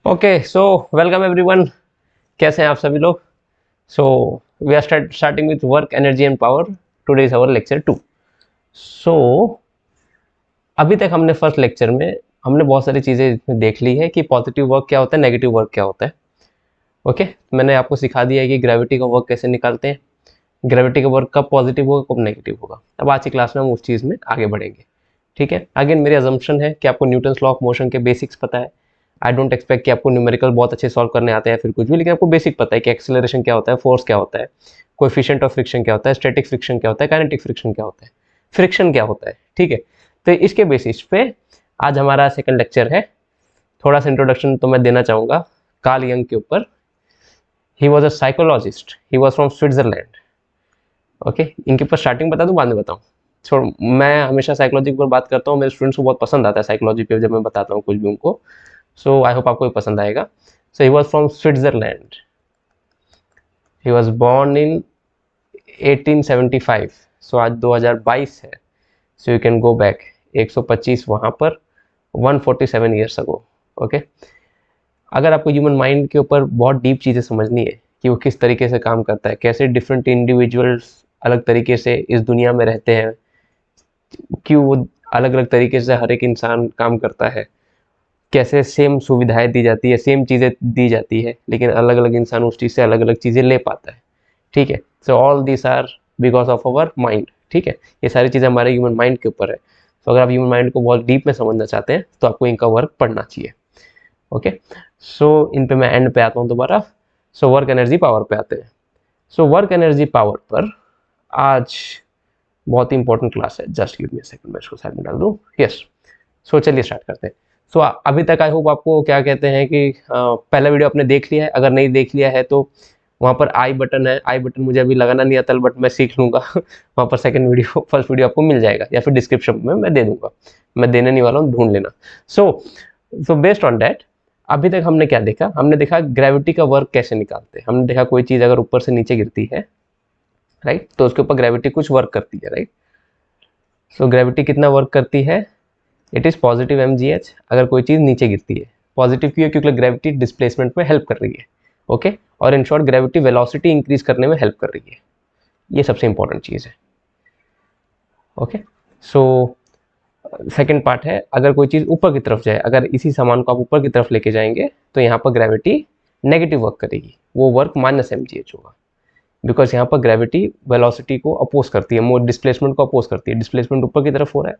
Okay so welcome everyone. कैसे हैं आप सभी लोग? So we are starting with work energy and power. Today is our lecture 2। So अभी तक हमने फर्स्ट लेक्चर में हमने बहुत सारी चीज़ें इसमें देख ली है कि पॉजिटिव वर्क क्या होता है, नेगेटिव वर्क क्या होता है। ओके मैंने आपको सिखा दिया है कि ग्रेविटी का वर्क कैसे निकालते हैं, ग्रेविटी का वर्क कब पॉजिटिव होगा कब नेगेटिव होगा। अब आज की क्लास में हम उस चीज़ में आगे बढ़ेंगे। ठीक है, अगेन मेरी अजम्पशन है कि आपको न्यूटन्स लॉ ऑफ मोशन के बेसिक्स पता है। आई डोंट एक्सपेक्ट कि आपको न्यूमेरिकल बहुत अच्छे सॉल्व करने आते हैं फिर कुछ भी, लेकिन आपको बेसिक पता है कि एक्सेलरेशन क्या होता है, फोर्स क्या होता है, कोएफिशिएंट ऑफ फ्रिक्शन क्या होता है, स्टैटिक फ्रिक्शन क्या होता है, काइनेटिक फ्रिक्शन क्या होता है, फ्रिक्शन क्या होता है। ठीक है, तो इसके बेसिस पे आज हमारा सेकंड लेक्चर है। थोड़ा सा इंट्रोडक्शन तो मैं देना चाहूँगा कार्ल यंग के ऊपर। He was a psychologist, he was from Switzerland. Okay, इनके ऊपर स्टार्टिंग बता दूँ बाद में बताऊँ? छोड़, मैं हमेशा साइकोलॉजी के ऊपर बात करता हूँ, मेरे स्टूडेंट्स को बहुत पसंद आता है साइकोलॉजी पे जब मैं बताता हूँ कुछ भी उनको। सो आई होप आपको भी पसंद आएगा। So he was from Switzerland, he was born in 1875। So आज 2022 है, so you can go back 125 वहाँ पर 147 ईयर्स अगो। ओके, अगर आपको ह्यूमन माइंड के ऊपर बहुत डीप चीज़ें समझनी है कि वो किस तरीके से काम करता है, कैसे डिफरेंट इंडिविजुअल्स अलग तरीके से इस दुनिया में रहते हैं, क्यों वो अलग अलग तरीके से हर एक इंसान काम करता है, कैसे सेम सुविधाएं दी जाती है, सेम चीज़ें दी जाती है, लेकिन अलग अलग इंसान उस चीज़ से अलग अलग चीज़ें ले पाता है। ठीक है, so all this are because of our mind. ठीक है, ये सारी चीज़ें हमारे ह्यूमन माइंड के ऊपर है। तो अगर आप ह्यूमन माइंड को बहुत डीप में समझना चाहते हैं तो आपको इनका वर्क पढ़ना चाहिए। ओके, सो इन पे मैं एंड पे आता हूँ दोबारा। सो वर्क एनर्जी पावर पे आते हैं। सो वर्क एनर्जी पावर पर आज बहुत ही इंपॉर्टेंट क्लास है। Just give me a second, मैं इसको साइड में डाल दूँ। यस, सो चलिए स्टार्ट करते हैं। सो अभी तक आई होप आपको क्या कहते हैं कि पहला वीडियो आपने देख लिया है। अगर नहीं देख लिया है तो वहाँ पर आई बटन है, आई बटन मुझे अभी लगाना नहीं आता, बट मैं सीख लूँगा वहाँ पर सेकंड वीडियो, फर्स्ट वीडियो आपको मिल जाएगा या फिर डिस्क्रिप्शन में मैं दे दूँगा। मैं देने नहीं वाला हूँ, ढूंढ लेना। सो बेस्ड ऑन डैट अभी तक हमने क्या देखा? हमने देखा ग्रेविटी का वर्क कैसे निकालते हैं। हमने देखा कोई चीज़ अगर ऊपर से नीचे गिरती है, राइट, तो उसके ऊपर ग्रेविटी कुछ वर्क करती है, राइट। सो ग्रेविटी कितना वर्क करती है? इट इज़ पॉजिटिव mgh अगर कोई चीज़ नीचे गिरती है। पॉजिटिव क्यों है? क्योंकि ग्रेविटी डिस्प्लेसमेंट में हेल्प कर रही है। ओके, और in short gravity velocity increase करने में हेल्प कर रही है। ये सबसे इंपॉर्टेंट चीज़ है। ओके, सो सेकेंड पार्ट है, अगर कोई चीज़ ऊपर की तरफ जाए, अगर इसी सामान को आप ऊपर की तरफ लेके जाएंगे तो यहाँ पर ग्रेविटी नेगेटिव वर्क करेगी, वो वर्क -mgh होगा। बिकॉज यहाँ पर ग्रेविटी वेलोसिटी को अपोज करती है, मोर डिस्प्लेसमेंट को अपोज करती है। डिस्प्लेसमेंट ऊपर की तरफ हो रहा है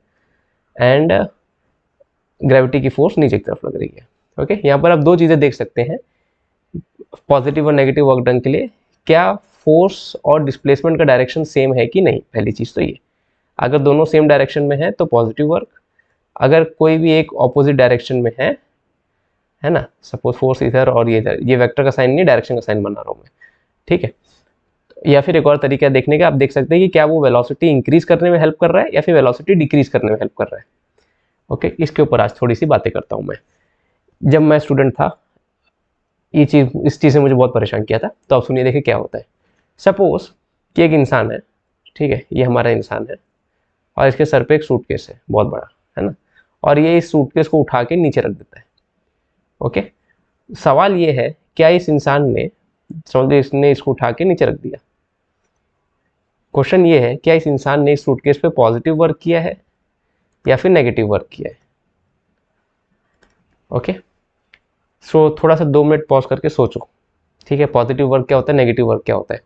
एंड ग्रेविटी की फोर्स नीचे की तरफ लग रही है। ओके, यहाँ पर आप दो चीज़ें देख सकते हैं पॉजिटिव और नेगेटिव वर्क डन के लिए। क्या फोर्स और डिस्प्लेसमेंट का डायरेक्शन सेम है कि नहीं? पहली चीज़ तो ये, अगर दोनों सेम डायरेक्शन में है तो पॉजिटिव वर्क। अगर कोई भी एक ऑपोजिट डायरेक्शन में है ना, सपोज फोर्स इधर और ये इधर, ये वेक्टर का साइन नहीं, डायरेक्शन का साइन बना रहा हूँ मैं। ठीक है, या फिर एक और तरीका देखने का, आप देख सकते हैं कि क्या वो वेलोसिटी इंक्रीज करने में हेल्प कर रहा है या फिर वेलोसिटी डिक्रीज करने में हेल्प कर रहा है। ओके, इसके ऊपर आज थोड़ी सी बातें करता हूँ मैं। जब मैं स्टूडेंट था इस चीज़ से मुझे बहुत परेशान किया था। तो आप सुनिए, देखिए क्या होता है। सपोज कि एक इंसान है, ठीक है, ये हमारा इंसान है और इसके सर पे एक सूटकेस है बहुत बड़ा, है ना, और ये इस सूटकेस को उठा के नीचे रख देता है। ओके, सवाल ये है, क्या इस इंसान ने, समझिए इसने इसको उठा के नीचे रख दिया। क्वेश्चन ये है, क्या इस इंसान ने इस सूटकेस पे पॉजिटिव वर्क किया है या फिर नेगेटिव वर्क किया है? ओके, सो थोड़ा सा 2 मिनट पॉज करके सोचो। ठीक है, पॉजिटिव वर्क क्या होता है, नेगेटिव वर्क क्या होता है।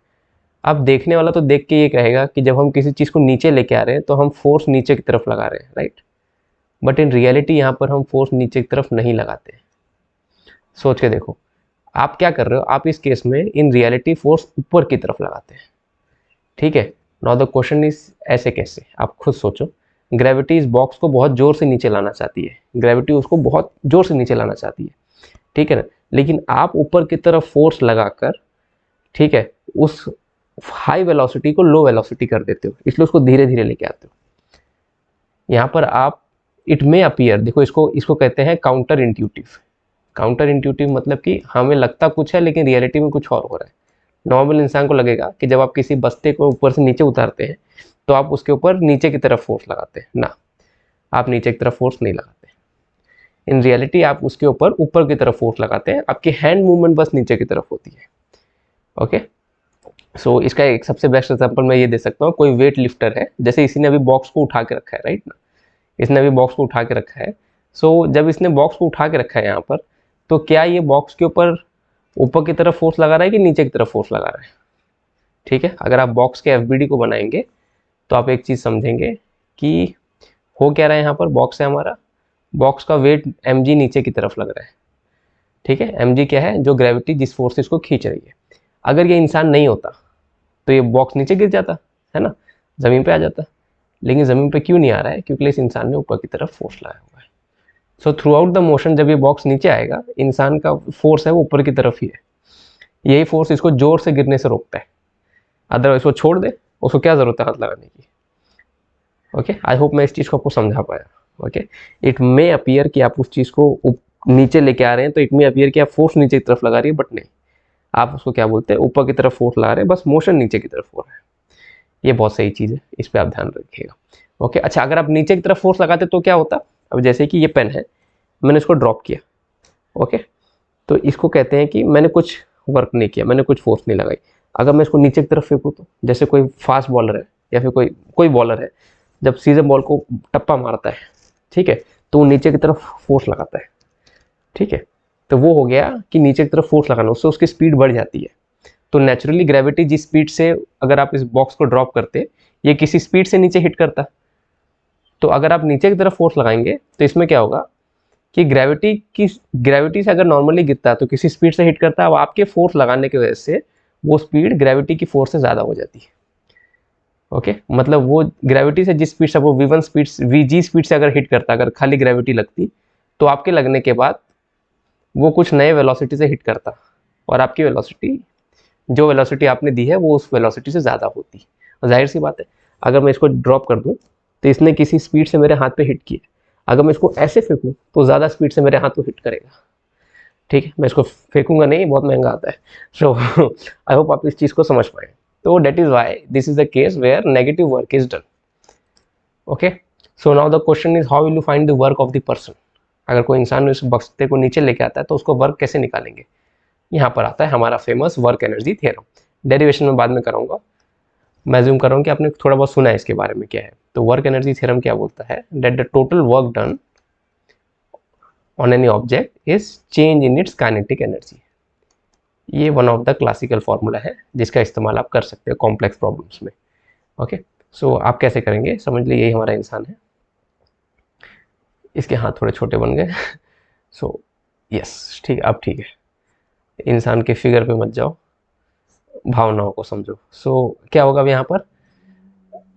अब देखने वाला तो देख के ये कहेगा कि जब हम किसी चीज़ को नीचे लेके आ रहे हैं तो हम फोर्स नीचे की तरफ लगा रहे हैं, राइट। बट इन रियलिटी यहाँ पर हम फोर्स नीचे की तरफ नहीं लगाते। सोच के देखो, आप क्या कर रहे हो, आप इस केस में इन रियलिटी फोर्स ऊपर की तरफ लगाते हैं। ठीक है, नाउ द क्वेश्चन इज ऐसे कैसे, आप खुद सोचो। ग्रेविटी इस बॉक्स को बहुत जोर से नीचे लाना चाहती है, ग्रेविटी उसको बहुत जोर से नीचे लाना चाहती है, ठीक है ना, लेकिन आप ऊपर की तरफ फोर्स लगाकर, ठीक है, उस हाई वेलोसिटी को लो वेलोसिटी कर देते हो, इसलिए उसको धीरे धीरे लेके आते हो। यहाँ पर आप, इट मे अपीयर, देखो इसको इसको कहते हैं काउंटर इंट्यूटिव। काउंटर इंट्यूटिव मतलब कि हमें लगता कुछ है लेकिन रियलिटी में कुछ और हो रहा है। नॉर्मल इंसान को लगेगा कि जब आप किसी बस्ते को ऊपर से नीचे उतारते हैं तो आप उसके ऊपर नीचे की तरफ फोर्स लगाते हैं ना, आप नीचे की तरफ फोर्स नहीं लगाते। इन रियलिटी आप उसके ऊपर की तरफ फोर्स लगाते हैं, आपकी हैंड मूवमेंट बस नीचे की तरफ होती है। ओके, सो इसका एक सबसे बेस्ट एग्जांपल मैं ये दे सकता हूँ, कोई वेट लिफ्टर है, जैसे इसी ने अभी बॉक्स को उठा के रखा है, राइट ना, इसने अभी बॉक्स को उठा के रखा है। सो जब इसने बॉक्स को उठा के रखा है यहाँ पर, तो क्या ये बॉक्स के ऊपर की तरफ फोर्स लगा रहा है कि नीचे की तरफ फोर्स लगा रहा है? ठीक है, अगर आप बॉक्स के एफबीडी को बनाएंगे तो आप एक चीज़ समझेंगे कि हो क्या रहा है, यहाँ पर बॉक्स है हमारा, बॉक्स का वेट mg नीचे की तरफ लग रहा है। ठीक है, mg क्या है, जो ग्रेविटी जिस फोर्स से इसको खींच रही है। अगर ये इंसान नहीं होता तो ये बॉक्स नीचे गिर जाता है ना, ज़मीन पे आ जाता, लेकिन ज़मीन पे क्यों नहीं आ रहा है, क्योंकि इस इंसान ने ऊपर की तरफ फोर्स लगाया हुआ है। So through out the motion जब ये बॉक्स नीचे आएगा, इंसान का फोर्स है वो ऊपर की तरफ ही है, यही फोर्स इसको जोर से गिरने से रोकता है। अदरवाइज इसको छोड़ दे, उसको क्या ज़रूरत है हाथ लगाने की। ओके, आई होप मैं इस चीज़ को आपको समझा पाया। ओके, इट मे अपीयर कि आप उस चीज़ को नीचे लेके आ रहे हैं, तो इट मे अपीयर कि आप फोर्स नीचे की तरफ लगा रही है, बट नहीं, आप उसको क्या बोलते हैं, ऊपर की तरफ फोर्स लगा रहे हैं, बस मोशन नीचे की तरफ हो रहा है। ये बहुत सही चीज़ है, इस पर आप ध्यान रखिएगा। ओके, अच्छा, अगर आप नीचे की तरफ फोर्स लगाते तो क्या होता, अब जैसे कि ये पेन है, मैंने इसको ड्रॉप किया, ओके, तो इसको कहते हैं कि मैंने कुछ वर्क नहीं किया, मैंने कुछ फोर्स नहीं लगाई। अगर मैं इसको नीचे की तरफ फेंकूँ तो, जैसे कोई फास्ट बॉलर है या फिर कोई बॉलर है, जब सीधे बॉल को टप्पा मारता है, ठीक है, तो वो नीचे की तरफ फोर्स लगाता है। ठीक है, तो वो हो गया कि नीचे की तरफ फोर्स लगाना, उससे उसकी स्पीड बढ़ जाती है। तो नेचुरली ग्रेविटी जिस स्पीड से अगर आप इस बॉक्स को ड्रॉप करते, ये किसी स्पीड से नीचे हिट करता, तो अगर आप नीचे की तरफ फोर्स लगाएंगे तो इसमें क्या होगा कि ग्रेविटी से अगर नॉर्मली गिरता है तो किसी स्पीड से हिट करता है, अब आपके फोर्स लगाने की वजह से वो स्पीड ग्रेविटी की फोर्स से ज़्यादा हो जाती है। ओके, मतलब वो ग्रेविटी से जिस स्पीड से वो v1 स्पीड vg स्पीड से अगर हिट करता, अगर खाली ग्रेविटी लगती, तो आपके लगने के बाद वो कुछ नए वेलोसिटी से हिट करता, और आपकी वेलोसिटी, जो वेलोसिटी आपने दी है, वो उस वेलोसिटी से ज़्यादा होती। और जाहिर सी बात है, अगर मैं इसको ड्रॉप कर दूँ तो इसने किसी स्पीड से मेरे हाथ पे हिट किया, अगर मैं इसको ऐसे फेंकूँ तो ज़्यादा स्पीड से मेरे हाथ को हिट करेगा। ठीक है, मैं इसको फेंकूंगा नहीं, बहुत महंगा आता है। सो आई होप आप इस चीज़ को समझ पाए। तो that is why this is the case where negative work is done. Okay, so now the question is how will you find the work of the person. अगर कोई इंसान इस बक्से को नीचे लेके आता है तो उसको वर्क कैसे निकालेंगे, यहाँ पर आता है हमारा famous work energy theorem. Derivation में बाद में कराऊंगा, मैं ज्यूम कर रहा हूँ कि आपने थोड़ा बहुत सुना है इसके बारे में क्या है। तो वर्क एनर्जी थ्योरम क्या बोलता है, that the total work done on any object is change in its kinetic energy. ये one of the classical formula है जिसका इस्तेमाल आप कर सकते हो कॉम्प्लेक्स प्रॉब्लम्स में। ओके, सो आप कैसे करेंगे, समझ लीजिए यही हमारा इंसान है, इसके हाथ थोड़े छोटे बन गए। सो यस, ठीक है, अब ठीक है, इंसान के फिगर पे मत जाओ, भावनाओं को समझो। सो क्या होगा अब यहाँ पर,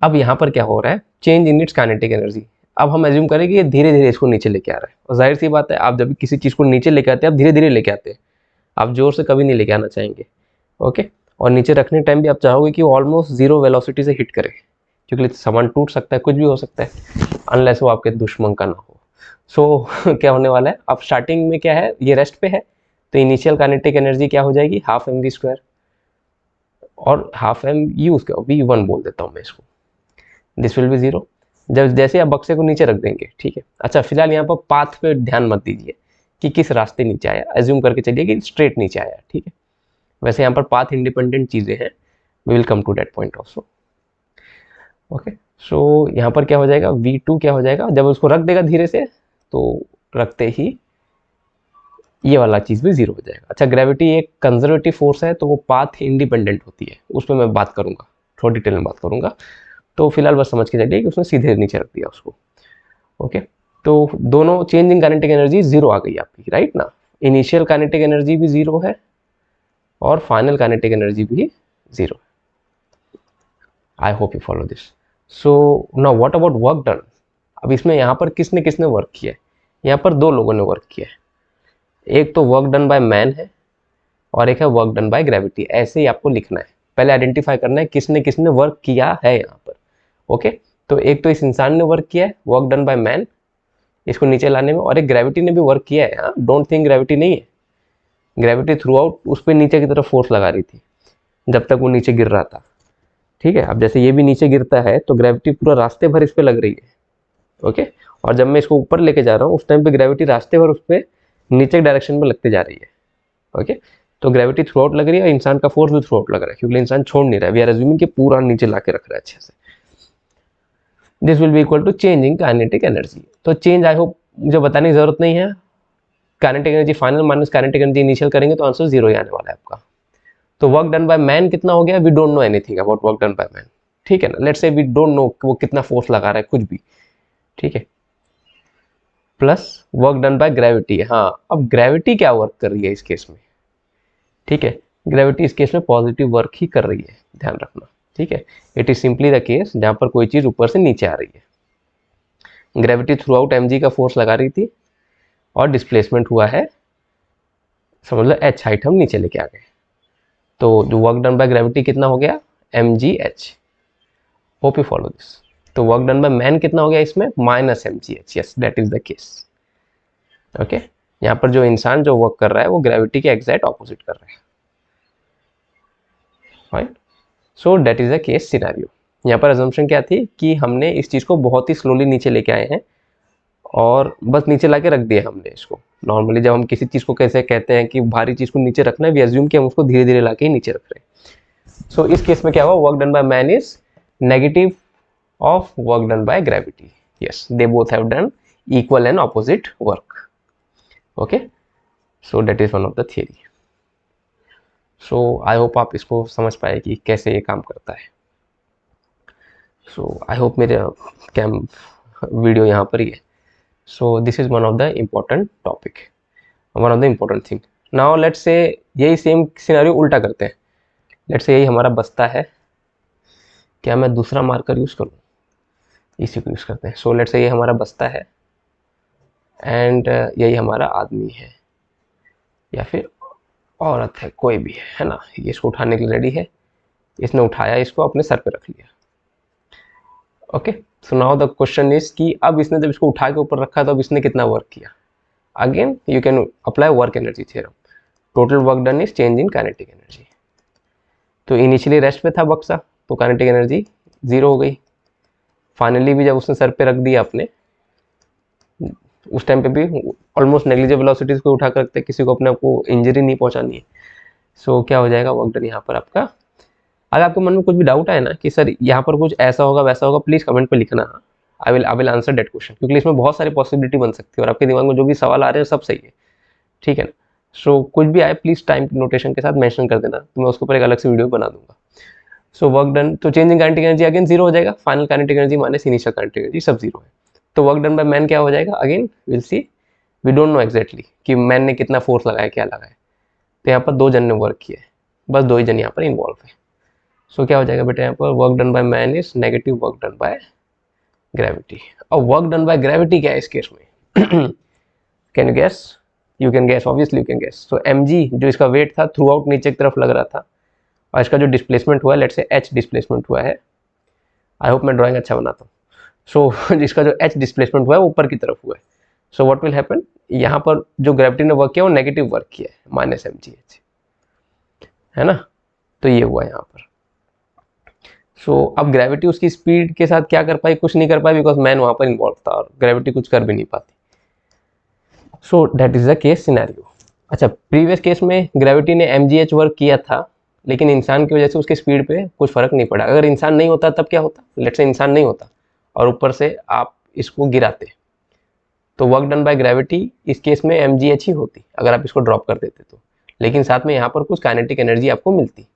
अब यहाँ पर क्या हो रहा है, change in its kinetic energy. अब हम एज्यूम करें कि ये धीरे धीरे इसको नीचे लेके आ रहा है, और जाहिर सी बात है, आप जब किसी चीज़ को नीचे लेके आते हैं, आप धीरे धीरे लेके आते हैं, आप जोर से कभी नहीं लेके आना चाहेंगे। ओके, और नीचे रखने टाइम भी आप चाहोगे कि वो ऑलमोस्ट जीरो वेलोसिटी से हिट करे, क्योंकि सामान टूट सकता है, कुछ भी हो सकता है, अनलेस वो आपके दुश्मन का ना हो। सो क्या होने वाला है, अब स्टार्टिंग में क्या है, ये रेस्ट पे है, तो इनिशियल काइनेटिक एनर्जी क्या हो जाएगी, हाफ mv², और हाफ एम यू उसका v1 बोल देता हूँ मैं इसको, दिस विल बी जीरो। जब जैसे आप बक्से को नीचे रख देंगे, ठीक है। अच्छा, फिलहाल यहाँ पर पाथ पे ध्यान मत दीजिए कि किस रास्ते नीचे आया, एज्यूम करके चलिए कि स्ट्रेट नीचे आया, ठीक है। वैसे यहाँ पर पाथ इंडिपेंडेंट चीज़ें हैं, we will come to that point also. Okay, so यहाँ पर क्या हो जाएगा, v2 क्या हो जाएगा, जब उसको रख देगा धीरे से, तो रखते ही ये वाला चीज़ भी जीरो हो जाएगा। अच्छा, ग्रेविटी एक कंजर्वेटिव फोर्स है, तो वो पाथ इंडिपेंडेंट होती है, उस पर मैं बात करूँगा, थोड़ी डिटेल में बात करूँगा। तो फिलहाल बस समझ के चलिए कि उसने सीधे नीचे रख दिया उसको। ओके, तो दोनों change in kinetic energy zero आ गई आपकी, राइट ना। इनिशियल काइनेटिक एनर्जी भी जीरो है और फाइनल काइनेटिक एनर्जी भी जीरो है। I hope you follow this. So now what about work done. अब इसमें यहाँ पर किसने किसने वर्क किया है, यहाँ पर दो लोगों ने वर्क किया है, एक तो वर्क डन बाय मैन है और एक है वर्क डन बाय ग्रेविटी। ऐसे ही आपको लिखना है, पहले आइडेंटिफाई करना है किसने किसने वर्क किया है यहाँ पर। ओके, तो एक तो इस इंसान ने वर्क किया है, वर्क डन बाय मैन, इसको नीचे लाने में, और एक ग्रेविटी ने भी वर्क किया है। डोंट थिंक ग्रेविटी नहीं है, ग्रेविटी थ्रू आउट उस पर नीचे की तरफ फोर्स लगा रही थी जब तक वो नीचे गिर रहा था, ठीक है। अब जैसे ये भी नीचे गिरता है तो ग्रेविटी पूरा रास्ते भर इस पर लग रही है, ओके। और जब मैं इसको ऊपर लेके जा रहा हूँ उस टाइम पे ग्रेविटी रास्ते पर उस पर नीचे डायरेक्शन में लगते जा रही है। ओके, तो ग्रेविटी थ्रू आउट लग रही है और इंसान का फोर्स भी थ्रू आउट लग रहा है, क्योंकि इंसान छोड़ नहीं रहा है। वी आर अज्यूमिंग कि पूरा नीचे ला के रख रहा है अच्छे से। This will be equal to change in kinetic energy. तो चेंज आई होप मुझे बताने की जरूरत नहीं है। Kinetic energy final minus kinetic energy initial करेंगे तो आंसर 0 ही आने वाला है आपका। तो वर्क डन बाय मैन कितना हो गया? We don't know anything about work done by man, ठीक है ना। Let's say we don't no वो कितना फोर्स लगा रहा है, कुछ भी, ठीक है। Plus work done by gravity. हाँ, अब ग्रेविटी क्या वर्क कर रही है इस केस में, ठीक है। ग्रेविटी इस केस में पॉजिटिव वर्क ही कर रही है, ध्यान रखना, ठीक है। It is simply the case जहां पर कोई चीज ऊपर से नीचे आ रही है। ग्रेविटी थ्रू आउट mg का फोर्स लगा रही थी और डिस्प्लेसमेंट हुआ है, समझ लो h हाइट हम नीचे लेके आ गए। तो जो वर्क डन बाय ग्रेविटी कितना हो गया? mgh। Hope you follow this. तो वर्क डन बाय मैन कितना हो गया इसमें? Minus mgh। Yes, that is the case. Okay, यहाँ पर जो इंसान जो वर्क कर रहा है वो ग्रेविटी के एग्जैक्ट ऑपोजिट कर रहा है। Right, so that is the case scenario. यहाँ पर अजम्पशन क्या थी कि हमने इस चीज़ को बहुत ही स्लोली नीचे लेके आए हैं और बस नीचे ला के रख दिया हमने इसको। नॉर्मली जब हम किसी चीज़ को कैसे कहते हैं कि भारी चीज़ को नीचे रखना है, वी अज्यूम कि हम उसको धीरे धीरे ला के ही नीचे रख रहे हैं। सो इस केस में क्या हुआ? Work done by man is negative of work done by gravity. Yes, they both have done equal and opposite work. Okay, so that is one of the theory. So I hope आप इसको समझ पाए कि कैसे ये काम करता है। सो आई होप मेरे कैम वीडियो यहाँ पर ही है। So this is one of the important topic, one of the important thing. Now let's say यही सेम सिनेरियो उल्टा करते हैं। लेट्स से यही हमारा बस्ता है, क्या मैं दूसरा मार्कर यूज़ करूँ? इसी को यूज़ करते हैं। सो लेट्स से ये हमारा बस्ता है एंड यही हमारा आदमी है या फिर औरत है, कोई भी है ना। ये इसको उठाने के लिए रेडी है, इसने उठाया, इसको अपने सर पे रख लिया। Okay, so now the question is कि अब इसने जब इसको उठा के ऊपर रखा तो अब इसने कितना वर्क किया? Again you can apply work energy theorem. Total work done is change in kinetic energy. तो इनिशियली रेस्ट पे था बक्सा, तो काइनेटिक एनर्जी 0 हो गई। फाइनली भी जब उसने सर पे रख दिया अपने, उस टाइम पे भी ऑलमोस्ट नेग्लिजिबल वेलोसिटीज को उठा कर रखते, किसी को अपने आपको इंजरी नहीं पहुंचानी है। सो क्या हो जाएगा वर्क डन यहाँ पर आपका? अगर आपके मन में कुछ भी डाउट आए ना कि सर यहाँ पर कुछ ऐसा होगा वैसा होगा, प्लीज़ कमेंट पे लिखना। I will answer that question, क्योंकि इसमें बहुत सारी पॉसिबिलिटी बन सकती है और आपके दिमाग में जो भी सवाल आ रहे हैं सब सही है, ठीक है ना। सो कुछ भी आए प्लीज़ टाइम नोटेशन के साथ मेंशन कर देना, तो मैं उसके ऊपर एक अलग से वीडियो बना दूंगा। सो वर्क डन, तो change in kinetic energy again 0 हो जाएगा। Final kinetic energy minus initial kinetic energy सब 0 है। तो वर्क डन बाय मैन क्या हो जाएगा? Again will see, we don't know exactly कि मैन ने कितना फोर्स लगाया, क्या लगाया। तो यहाँ पर 2 जन ने वर्क किया है, बस 2 ही जन यहाँ पर इन्वॉल्व है। सो क्या हो जाएगा बेटा यहाँ पर? Work done by man is negative work done by gravity. और वर्क डन बाय ग्रेविटी क्या है इस केस में? Can you guess? You can guess, obviously you can guess. So mg जो इसका वेट था थ्रू आउट नीचे की तरफ लग रहा था, और इसका जो डिस्प्लेसमेंट हुआ है, लेट्स से h डिस्प्लेसमेंट हुआ है। आई होप मैं ड्राइंग अच्छा बनाता हूँ। सो इसका जो h डिस्प्लेसमेंट हुआ है वो ऊपर की तरफ हुआ है। So what will happen? यहाँ पर जो ग्रेविटी ने वर्क किया वो नेगेटिव वर्क किया है, माइनस mgh, है ना। तो ये हुआ यहाँ पर। सो अब ग्रेविटी उसकी स्पीड के साथ क्या कर पाई? कुछ नहीं कर पाई, बिकॉज मैन वहाँ पर इन्वॉल्व था और ग्रेविटी कुछ कर भी नहीं पाती। सो that is the case scenario. अच्छा, प्रीवियस केस में ग्रेविटी ने mgh वर्क किया था, लेकिन इंसान की वजह से उसके स्पीड पे कुछ फर्क नहीं पड़ा। अगर इंसान नहीं होता तब क्या होता? लेट्स से इंसान नहीं होता और ऊपर से आप इसको गिराते, तो वर्क डन बाय ग्रेविटी इस केस में mgh ही होती अगर आप इसको ड्रॉप कर देते तो, लेकिन साथ में यहाँ पर कुछ काइनेटिक एनर्जी आपको मिलती।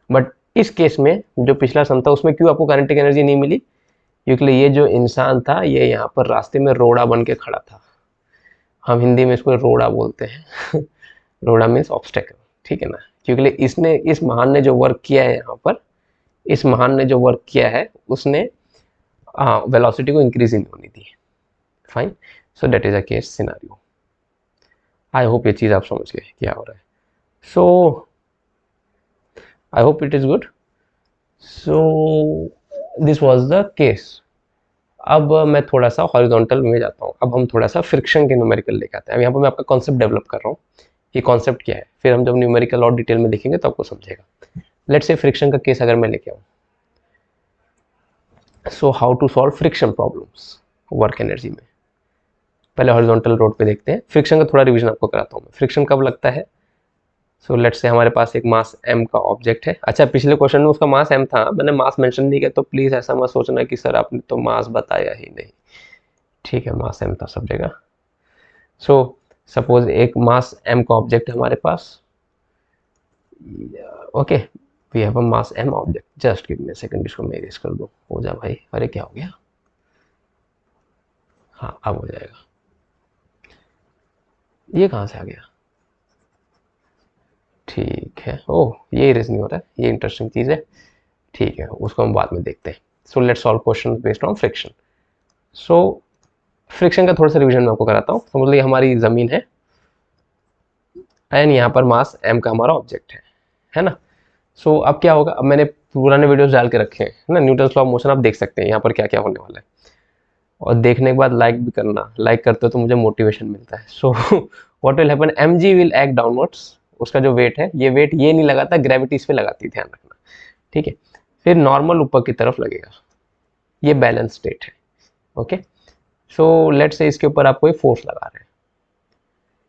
बट इस केस में जो पिछला सम था उसमें क्यों आपको काइनेटिक एनर्जी नहीं मिली? क्योंकि ये जो इंसान था ये यहाँ पर रास्ते में रोड़ा बन के खड़ा था। हम हिंदी में इसको रोड़ा बोलते हैं। रोड़ा मीन्स ऑब्स्टेकल, ठीक है ना। क्योंकि इसने, इस महान ने जो वर्क किया है यहाँ पर, इस महान ने जो वर्क किया है उसने वेलोसिटी को इंक्रीज ही नहीं होनी दी। Fine, so that is a case scenario. I hope ये चीज़ आप समझ गए क्या हो रहा है। सो I hope it is good. So this was the case. अब मैं थोड़ा सा हॉरिजॉन्टल में जाता हूँ। अब हम थोड़ा सा फ्रिक्शन के न्यूमेरिकल लेके आते हैं। अब यहाँ पर मैं आपका कॉन्सेप्ट डेवलप कर रहा हूँ, ये कॉन्सेप्ट क्या है, फिर हम जब न्यूमेरिकल और डिटेल में देखेंगे तो आपको समझेगा। लेट्स से फ्रिक्शन का केस अगर मैं लेके आऊँ, so how to solve friction problems work energy में। पहले हॉरिजॉन्टल रोड पे देखते हैं। फ्रिक्शन का थोड़ा रिवीजन आपको कराता हूँ मैं। फ्रिक्शन कब लगता है? सो लेट्स से हमारे पास एक मास m का ऑब्जेक्ट है। अच्छा, पिछले क्वेश्चन में उसका मास m था, मैंने मास मेंशन नहीं किया, तो प्लीज ऐसा मत सोचना कि सर आपने तो मास बताया ही नहीं। ठीक है, मास m था सब जगह। सो सपोज एक मास m का ऑब्जेक्ट है हमारे पास। Okay, we have a mass m object. Just give me a second, इसको मैं इरेज कर दूं। हो जा भाई, अरे क्या हो गया? हाँ, अब हो जाएगा। ये कहाँ से आ गया? ठीक है, ओह ये इरेज नहीं हो रहा है, ये इंटरेस्टिंग चीज़ है। ठीक है, उसको हम बाद में देखते हैं। So let's solve question based on friction. So friction का थोड़ा सा रिवीजन मैं आपको कराता हूँ। समझ लीजिए हमारी ज़मीन है एंड यहाँ पर मास m का हमारा ऑब्जेक्ट है ना। सो अब क्या होगा, अब मैंने पुराने वीडियोस डाल के रखे हैं ना, न्यूटन लॉ ऑफ मोशन, आप देख सकते हैं यहाँ पर क्या क्या होने वाला है। और देखने के बाद लाइक भी करना, लाइक करते हो तो मुझे मोटिवेशन मिलता है। So what will happen, M G will act downwards. उसका जो वेट है, ये वेट ये नहीं लगाता, ग्रेविटी इस पे लगाती है, ध्यान रखना। ठीक है, फिर नॉर्मल ऊपर की तरफ लगेगा। ये बैलेंस स्टेट है। ओके, सो लेट से इसके ऊपर आप कोई फोर्स लगा रहे हैं।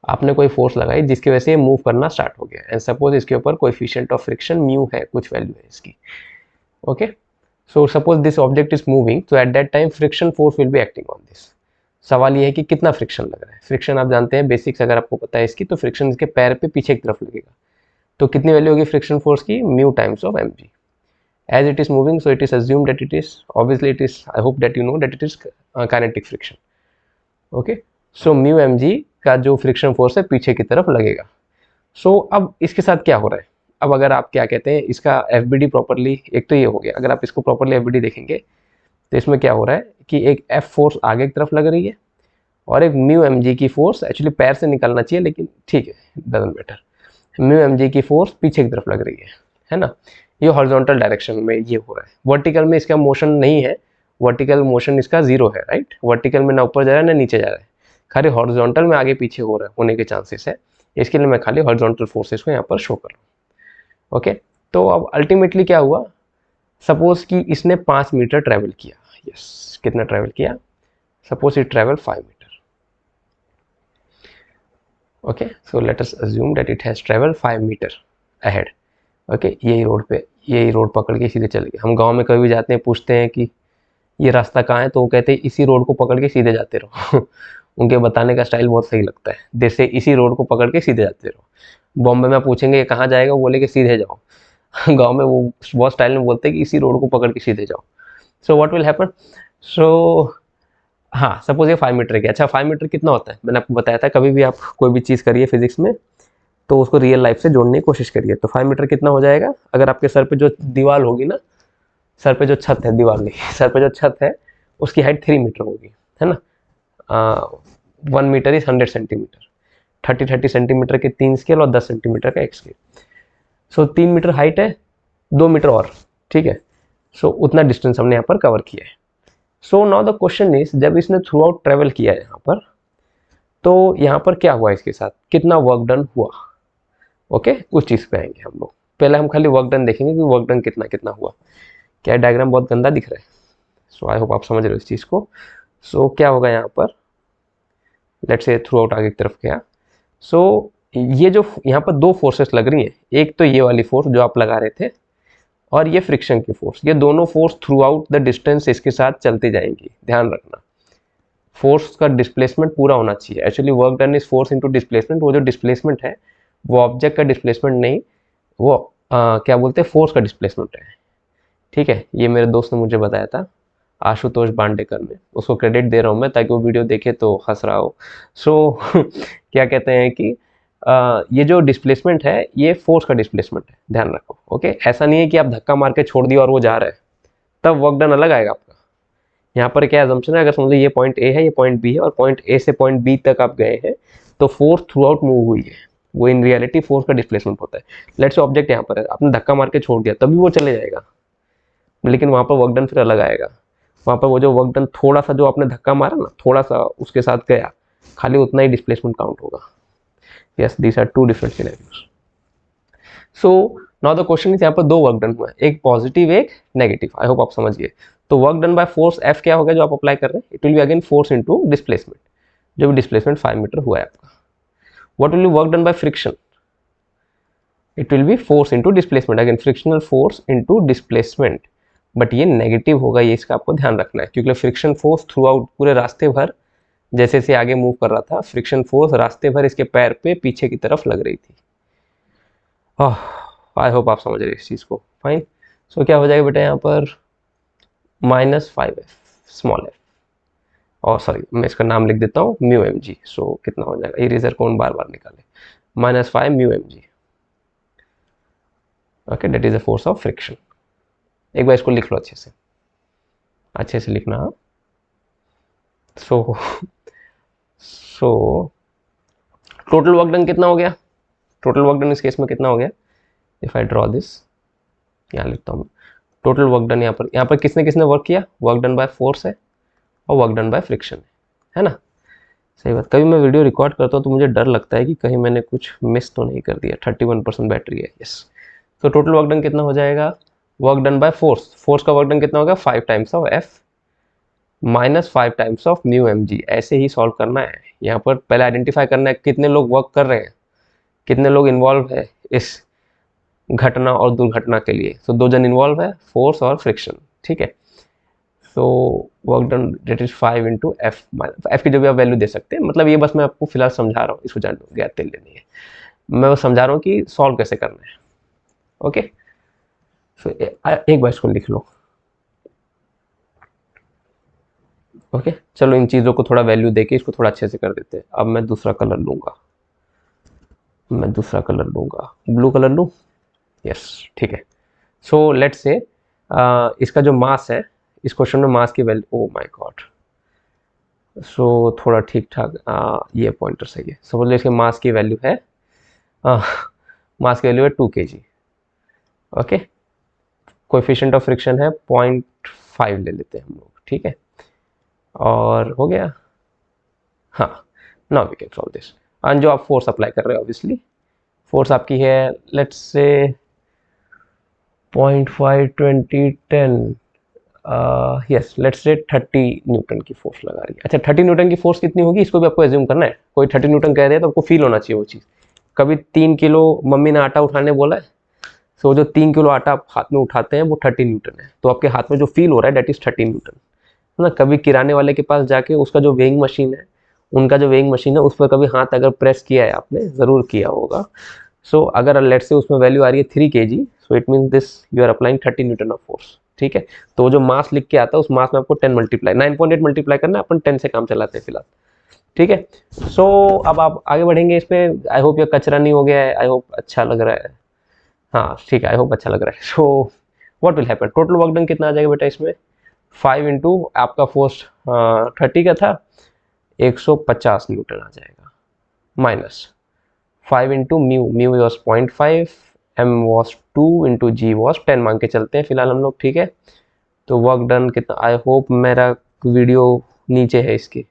आपने कोई फोर्स लगाई जिसकी वजह से ये मूव करना स्टार्ट हो गया, एंड सपोज इसके ऊपर कोएफिशिएंट ऑफ फ्रिक्शन म्यू है, कुछ वैल्यू है इसकी। Okay, so suppose this object is moving, तो at that time friction force will be acting on this. सवाल ये है कि कितना फ्रिक्शन लग रहा है। फ्रिक्शन आप जानते हैं बेसिक्स, अगर आपको पता है इसकी, तो फ्रिक्शन इसके पैर पे पीछे की तरफ लगेगा। तो कितनी वैल्यू होगी फ्रिक्शन फोर्स की? Mu times of M G. as it is moving, so it is assumed that it is, obviously it is, I hope that you know that it is kinetic friction. Okay, so mu mg का जो friction force है पीछे की तरफ लगेगा। सो अब इसके साथ क्या हो रहा है, अब अगर आप क्या कहते हैं इसका FBD प्रॉपरली, एक तो ये हो गया, अगर आप इसको प्रॉपरली FBD देखेंगे तो इसमें क्या हो रहा है कि एक F फोर्स आगे की तरफ लग रही है और एक म्यू mg की फोर्स, एक्चुअली पैर से निकलना चाहिए लेकिन ठीक है, डजंट मैटर, म्यू mg की फोर्स पीछे की तरफ लग रही है ना। ये हॉरिजॉन्टल डायरेक्शन में ये हो रहा है। वर्टिकल में इसका मोशन नहीं है, वर्टिकल मोशन इसका जीरो है, राइट। वर्टिकल में ना ऊपर जा रहा है ना नीचे जा रहा है, खाली हॉरिजॉन्टल में आगे पीछे हो रहा है, होने के चांसेस है। इसके लिए मैं खाली हॉरिजॉन्टल फोर्सेस को यहाँ पर शो कर रहा हूँ। ओके, तो अब अल्टीमेटली क्या हुआ, सपोज कि इसने 5 मीटर ट्रेवल किया। यस, कितना ट्रेवल किया? Suppose it travel 5 metre. Okay, so let us assume that it has travel 5 metre ahead. Okay, यही रोड पे, यही रोड पकड़ के सीधे चले गए। हम गांव में कभी भी जाते हैं, पूछते हैं कि ये रास्ता कहाँ है, तो वो कहते हैं इसी रोड को पकड़ के सीधे जाते रहो। उनके बताने का स्टाइल बहुत सही लगता है, जैसे इसी रोड को पकड़ के सीधे जाते रहो। बॉम्बे में पूछेंगे कहाँ जाएगा, वो बोले कि सीधे जाओ। गांव में वो बहुत स्टाइल में बोलते हैं कि इसी रोड को पकड़ के सीधे जाओ। सो व्हाट विल हैपन, सो हाँ, सपोज ये 5 मीटर की। अच्छा, 5 मीटर कितना होता है, मैंने आपको बताया था, कभी भी आप कोई भी चीज़ करिए फिजिक्स में तो उसको रियल लाइफ से जोड़ने की कोशिश करिए। तो 5 मीटर कितना हो जाएगा, अगर आपके सर पे जो दीवार होगी ना, सर पे जो छत है, दीवार नहीं, सर पे जो छत है उसकी हाइट 3 मीटर होगी, है ना। 1 मीटर इज 100 सेंटीमीटर, 30 सेंटीमीटर के 3 स्केल और 10 सेंटीमीटर का 1 स्केल। सो 3 मीटर हाइट है, 2 मीटर और, ठीक है। सो उतना डिस्टेंस हमने यहाँ पर कवर किया है। So now the question is, जब इसने थ्रू आउट ट्रेवल किया है यहाँ पर, तो यहाँ पर क्या हुआ इसके साथ, कितना वर्क डन हुआ। ओके, उस चीज़ पे आएंगे हम लोग। पहले हम खाली वर्क डन देखेंगे कि वर्क डन कितना कितना हुआ। क्या डायग्राम बहुत गंदा दिख रहा है? सो आई होप आप समझ रहे हो इस चीज़ को। सो क्या होगा यहाँ पर, लेट्स से थ्रू आउट आगे की तरफ गया। सो ये जो यहाँ पर दो फोर्सेस लग रही हैं, एक तो ये वाली फोर्स जो आप लगा रहे थे, और ये फ्रिक्शन की फोर्स, ये दोनों force through out the distance इसके साथ चलती जाएंगी। ध्यान रखना, फोर्स का डिस्प्लेसमेंट पूरा होना चाहिए। Actually work done is force into displacement. वो जो डिस्प्लेसमेंट है वो ऑब्जेक्ट का डिस्प्लेसमेंट नहीं, वो क्या बोलते हैं, फोर्स का डिस्प्लेसमेंट है। ठीक है, ये मेरे दोस्त ने मुझे बताया था, आशुतोष बांडेकर ने, उसको क्रेडिट दे रहा हूँ मैं ताकि वो वीडियो देखे तो हंस रहा हो। सो क्या कहते हैं कि ये जो डिस्प्लेसमेंट है ये फोर्स का डिस्प्लेसमेंट है, ध्यान रखो। ओके, ऐसा नहीं है कि आप धक्का मार के छोड़ दिया और वो जा रहा है, तब वर्क डन अलग आएगा आपका। यहाँ पर क्या एजम्पशन है, अगर समझो ये पॉइंट ए है, ये पॉइंट बी है, और पॉइंट ए से पॉइंट बी तक आप गए हैं, तो फोर्स थ्रू आउट मूव हुई है, वो इन रियलिटी फोर्स का डिस्प्लेसमेंट होता है। लेट्स से ऑब्जेक्ट यहाँ पर है, आपने धक्का मार के छोड़ दिया तभी वो चले जाएगा, लेकिन वहाँ पर वर्क डन फिर अलग आएगा। वहाँ पर वो जो वर्क डन थोड़ा सा जो आपने धक्का मारा ना, थोड़ा सा उसके साथ गया, खाली उतना ही डिस्प्लेसमेंट काउंट होगा। Yes, these are two different scenarios. So now the question is, यहाँ पर दो वर्क डन हुआ है, एक पॉजिटिव एक नेगेटिव। आई होप आप समझ गए। तो work done by force F क्या होगा जो आप अप्लाई कर रहे हैं, it will be again force into displacement, जो भी डिस्प्लेसमेंट 5 मीटर हुआ है आपका। What will B work done by friction, it will be force into displacement, again frictional force into displacement, but ये नेगेटिव होगा, ये इसका आपको ध्यान रखना है, क्योंकि फ्रिक्शन फोर्स थ्रू आउट पूरे रास्ते भर जैसे से आगे मूव कर रहा था, फ्रिक्शन फोर्स रास्ते भर इसके पैर पे पीछे की तरफ लग रही थी। आई होप आप समझ रहे इस चीज़ को। फाइन, सो क्या हो जाएगा बेटा यहाँ पर -5f स्मॉल f, और सॉरी मैं इसका नाम लिख देता हूँ म्यू एम जी। सो कितना हो जाएगा, इरेजर कौन बार बार निकाले, -5 mu M G. Okay, that is the force of friction. एक बार इसको लिख लो अच्छे से लिखना। सो टोटल वर्क डन कितना हो गया, टोटल वर्क डन इस केस में कितना हो गया, इफ आई ड्रॉ दिस, यहाँ लिखता हूँ टोटल वर्क डन। यहाँ पर किसने किसने वर्क किया, वर्क डन बाय फोर्स है और वर्क डन बाय फ्रिक्शन है ना। सही बात, कभी मैं वीडियो रिकॉर्ड करता हूँ तो मुझे डर लगता है कि कहीं मैंने कुछ मिस तो नहीं कर दिया। 31% बैटरी है, यस। तो टोटल वर्क डन कितना हो जाएगा, work done by force, force का वर्क डन कितना होगा 5 times of F -5 times of mu M G. ऐसे ही सॉल्व करना है। यहाँ पर पहले आइडेंटिफाई करना है कितने लोग वर्क कर रहे हैं, कितने लोग इन्वॉल्व है इस घटना और दुर्घटना के लिए। तो 2 जन इन्वॉल्व है, फोर्स और फ्रिक्शन, ठीक है। So work done that is 5 into F, F की जो भी आप वैल्यू दे सकते हैं, मतलब ये बस मैं आपको फिलहाल समझा रहा हूँ, इसको जान लो, गैर तेल लेनी है, मैं बस समझा रहा हूँ कि सॉल्व कैसे करना है। ओके, सो एक बार इसको लिख लो। ओके, चलो इन चीज़ों को थोड़ा वैल्यू देके इसको थोड़ा अच्छे से कर देते हैं। अब मैं दूसरा कलर लूँगा, ब्लू कलर लूँ, यस, ठीक है। सो लेट्स से इसका जो मास है, इस क्वेश्चन में मास की वैल्यू, ओ माय गॉड, सो थोड़ा ठीक ठाक ये पॉइंटर सही है। सपोज इसके मास की वैल्यू है मास की वैल्यू है 2 kg। Okay, coefficient of friction है 0.5 ले लेते हैं हम लोग, ठीक है, और हो गया। हाँ, now we can solve this. And जो आप फोर्स अप्लाई कर रहे हो, ऑब्वियसली फोर्स आपकी है let's say 0.5 20 10 yes let's say 30 Newton की फोर्स लगा रही है। अच्छा, 30 न्यूटन की फोर्स कितनी होगी इसको भी आपको एज्यूम करना है। कोई 30 न्यूटन कह रहे हैं तो आपको फील होना चाहिए वो चीज़। कभी 3 किलो मम्मी ने आटा उठाने बोला है, सो जो 3 किलो आटा आप हाथ में उठाते हैं वो 30 न्यूटन है, तो आपके हाथ में जो फील हो रहा है दैट इज 30 न्यूटन, है ना। कभी किराने वाले के पास जाके उसका जो वेइंग मशीन है, उनका जो वेइंग मशीन है उस पर कभी हाथ अगर प्रेस किया है आपने, ज़रूर किया होगा। सो अगर लेट से उसमें वैल्यू आ रही है 3 kg, so it mean this you are applying 30 newton of force, ठीक है। तो जो मास लिख के आता है उस मास में आपको 10 मल्टीप्लाई 9.8 मल्टीप्लाई करना है, अपन 10 से काम चलाते हैं फिलहाल, ठीक है। सो अब आप आगे बढ़ेंगे इस पे। आई होप ये कचरा नहीं हो गया है, आई होप अच्छा लग रहा है, हाँ ठीक है, आई होप अच्छा लग रहा है। So what will happen, total work done कितना आ जाएगा बेटा इसमें, 5 इंटू आपका फोर्स 30 का था, 150 न्यूटन आ जाएगा, minus 5 into mu was 0.5, M was 2 into G was 10 मान के चलते हैं फिलहाल हम लोग, ठीक है। तो वर्क डन कितना, आई होप मेरा वीडियो नीचे है इसकी।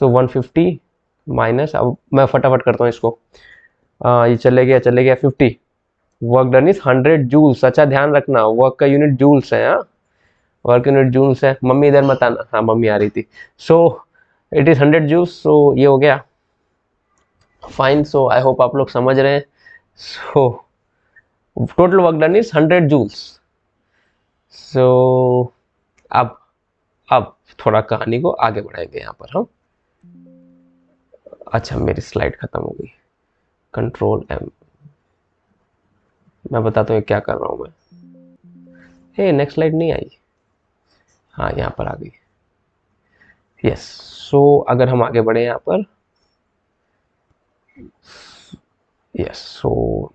सो 150 माइनस, अब मैं फटाफट करता हूँ इसको, ये चले गया 50। Work done is 100 joules. अच्छा ध्यान रखना, वर्क का यूनिट जूल्स है, हाँ वर्क यूनिट जूल्स है। मम्मी इधर मत आना, हाँ मम्मी आ रही थी। So it is 100 joules, so ये हो गया फाइन। सो आई होप आप लोग समझ रहे हैं। So total work done is 100 joules. So अब अब थोड़ा कहानी को आगे बढ़ाएंगे यहाँ पर हम। अच्छा मेरी स्लाइड खत्म हो गई, कंट्रोल एम, मैं बताता हूँ क्या कर रहा हूँ मैं। हे नेक्स्ट स्लाइड नहीं आई, हाँ यहाँ पर आ गई, यस। सो अगर हम आगे बढ़े यहाँ पर, यस, सो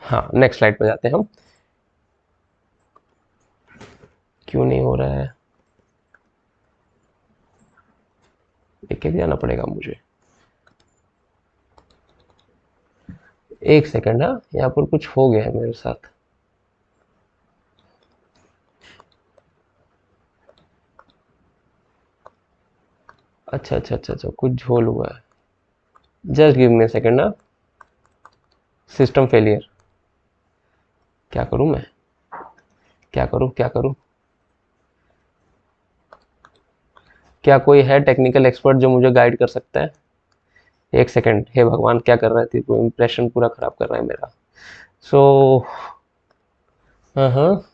हाँ नेक्स्ट स्लाइड पर जाते हैं हम। क्यों नहीं हो रहा है, देख के जाना पड़ेगा मुझे, एक सेकंड। हाँ यहाँ पर कुछ हो गया है मेरे साथ, अच्छा कुछ झोल हुआ है, just give me a second ना। सिस्टम फेलियर, क्या करूं मैं, क्या करूँ क्या करूँ, क्या कोई है टेक्निकल एक्सपर्ट जो मुझे गाइड कर सकता है? एक सेकंड, हे भगवान क्या कर रहा है, तेरे इंप्रेशन पूरा खराब कर रहा है मेरा। सो हाँ हाँ,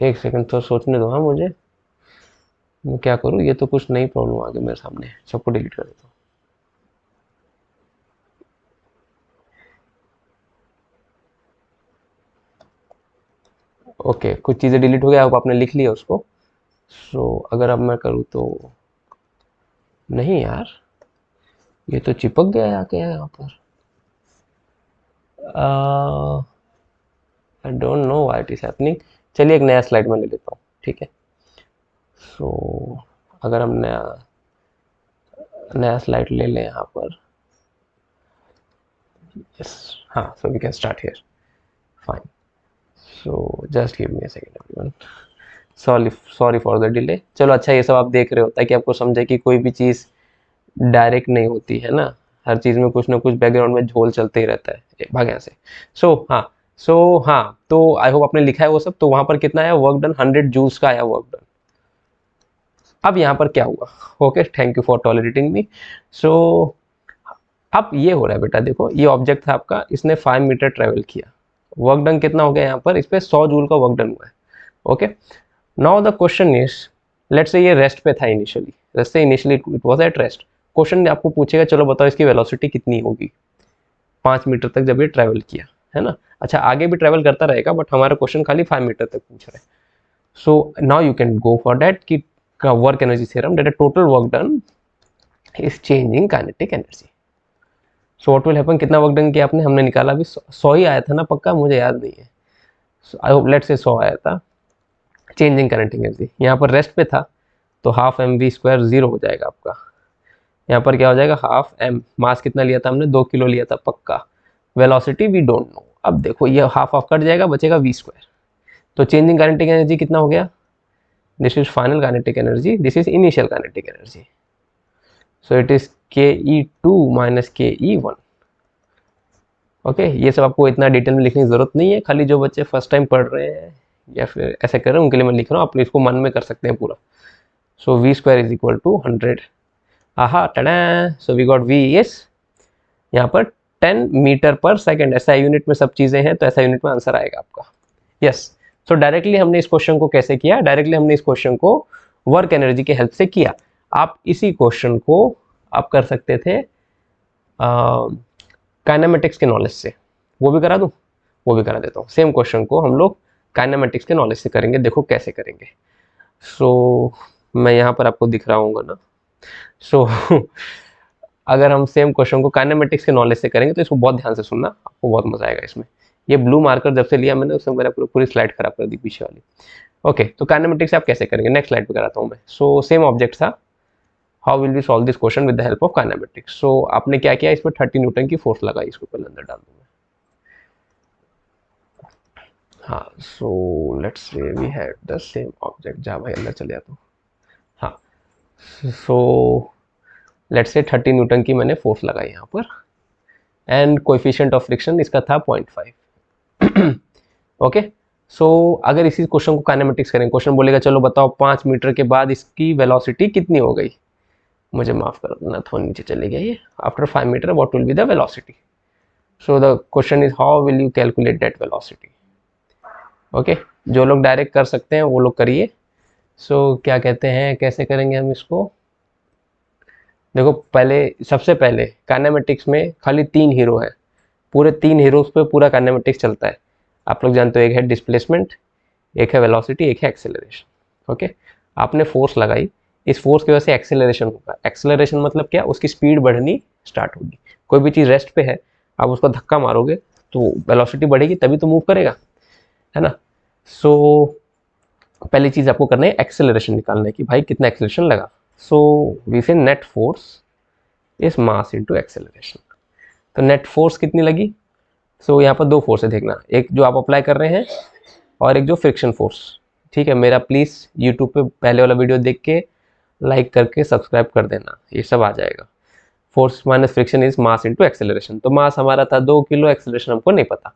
एक सेकंड तो सोचने दो। हाँ मुझे, मैं क्या करूँ, ये तो कुछ नई प्रॉब्लम आ गई मेरे सामने, सबको डिलीट कर देता हूँ। ओके, कुछ चीज़ें डिलीट हो गया, अब आपने लिख लिया उसको। सो अगर अब मैं करूँ तो, नहीं यार, ये तो चिपक गया आके यहाँ पर। I don't know why it is happening. चलिए एक नया स्लाइड में ले लेता हूँ, ठीक है। सो अगर हम नया नया स्लाइड ले लें यहाँ पर, यस, हाँ, so we can start here, fine. So just give me a second everyone, sorry sorry for the delay. चलो अच्छा, ये सब आप देख रहे हो ताकि आपको समझे कि कोई भी चीज़ डायरेक्ट नहीं होती है ना, हर चीज़ में कुछ ना कुछ बैकग्राउंड में झोल चलते ही रहता है। भाग यहाँ से। हाँ, तो आई होप आपने लिखा है वो सब। तो वहाँ पर कितना आया वर्क डन, 100 जूल्स का आया वर्क डन। अब यहाँ पर क्या हुआ, okay, thank you for tolerating me. So अब ये हो रहा है बेटा, देखो ये ऑब्जेक्ट था आपका, इसने 5 मीटर ट्रेवल किया, वर्क डन कितना हो गया यहाँ पर, इस पर 100 जूल का वर्क डन हुआ है। Okay, now the question is, let's say ये रेस्ट पे था initially, let's say initially it was at rest. Question आपको पूछेगा चलो बताओ इसकी वेलोसिटी कितनी होगी 5 मीटर तक जब ये ट्रैवल किया, है ना। अच्छा आगे भी ट्रैवल करता रहेगा, बट हमारा क्वेश्चन खाली 5 मीटर तक पूछ रहा है। So now you can go for that कि work energy theorem, that total work done is changing kinetic energy. So what will happen, कितना वर्क डन किया आपने, हमने निकाला अभी 100 ही आया था ना, पक्का मुझे याद नहीं है। आई होप लेट्स से 100 आया था चेंजिंग काइनेटिक एनर्जी। यहाँ पर रेस्ट पे था तो half M V square zero हो जाएगा आपका। यहाँ पर क्या हो जाएगा, हाफ एम, मास कितना लिया था हमने, 2 किलो लिया था पक्का। Velocity we don't know. अब देखो ये हाफ हाफ कट जाएगा, बचेगा वी स्क्वायर। तो चेंजिंग काइनेटिक एनर्जी कितना हो गया, this is final kinetic energy, this is initial kinetic energy. So it is K E to minus के ई वन। ओके, ये सब आपको इतना डिटेल में लिखने की जरूरत नहीं है, खाली जो बच्चे फर्स्ट टाइम पढ़ रहे हैं या फिर ऐसे कर रहे हैं उनके लिए मैं लिख रहा हूँ, आप इसको मन में कर सकते हैं पूरा। So v square is equal to 100, aha tada, so we got v is यहाँ पर 10 मीटर पर सेकेंड, ऐसा यूनिट में सब चीज़ें हैं तो ऐसा यूनिट में आंसर आएगा आपका। यस, सो डायरेक्टली हमने इस क्वेश्चन को कैसे किया, डायरेक्टली हमने इस क्वेश्चन को वर्क एनर्जी के हेल्प से किया। आप इसी क्वेश्चन को आप कर सकते थे काइनेमेटिक्स के नॉलेज से, वो भी करा दूँ, वो भी करा देता हूँ। सेम क्वेश्चन को हम लोग काइनेमेटिक्स के नॉलेज से करेंगे, देखो कैसे करेंगे। सो मैं यहाँ पर आपको दिख रहा हूँ ना। सो अगर हम सेम क्वेश्चन को काइनेमेटिक्स के नॉलेज से करेंगे तो इसको बहुत ध्यान से सुनना, आपको बहुत मजा आएगा इसमें। ये ब्लू मार्कर जब से लिया मैंने उससे मेरा पूरी स्लाइड खराब कर दी पीछे वाली। ओके, तो काइनेमेटिक्स आप कैसे करेंगे, नेक्स्ट स्लाइड पे कराता हूँ मैं। सो सेम ऑब्जेक्ट था, how will we solve this question with the help of kinematics. So आपने क्या किया, इस पर 30 न्यूटन की फोर्स लगाई, इसको पहले अंदर डाल दूँ मैं। हाँ, so let's say we had the same object, जा भाई अंदर चले जाता हूँ। हाँ, सो लेट्स से 30 न्यूटन की मैंने फोर्स लगाई यहाँ पर, एंड कोएफिशिएंट ऑफ फ्रिक्शन इसका था 0.5। ओके, सो अगर इसी क्वेश्चन को काइनेमेटिक्स करें, क्वेश्चन बोलेगा चलो बताओ 5 मीटर के बाद इसकी वेलोसिटी कितनी हो गई, मुझे माफ कर देना थोड़ा नीचे चले गया ये, after 5 metre what will be the velocity. So the question is how will you calculate that velocity. Okay, जो लोग डायरेक्ट कर सकते हैं वो लोग करिए। सो क्या कहते हैं, कैसे करेंगे हम इसको, देखो पहले, सबसे पहले काइनेमेटिक्स में खाली 3 हीरो है, पूरे 3 हीरोज पे पूरा काइनेमेटिक्स चलता है। आप लोग जानते हो, एक है डिस्प्लेसमेंट, एक है वेलोसिटी, एक है एक्सेलरेशन। ओके, आपने फोर्स लगाई, इस फोर्स की वजह से एक्सेलरेशन होगा। एक्सेलरेशन मतलब क्या, उसकी स्पीड बढ़नी स्टार्ट होगी। कोई भी चीज़ रेस्ट पे है, आप उसको धक्का मारोगे तो वेलोसिटी बढ़ेगी तभी तो मूव करेगा, है ना। सो पहली चीज़ आपको करना है एक्सेलरेशन निकालना है कि भाई कितना एक्सेलरेशन लगा। सो वी से net force is mass into acceleration. तो नेट फोर्स कितनी लगी, सो यहाँ पर 2 फोर्स है देखना, एक जो आप अप्लाई कर रहे हैं और एक जो फ्रिक्शन फोर्स। ठीक है, मेरा प्लीज़ यूट्यूब पे पहले वाला वीडियो देख के लाइक करके सब्सक्राइब कर देना, ये सब आ जाएगा। Force minus friction is mass into acceleration. तो मास हमारा था 2 किलो, एक्सेलरेशन हमको नहीं पता।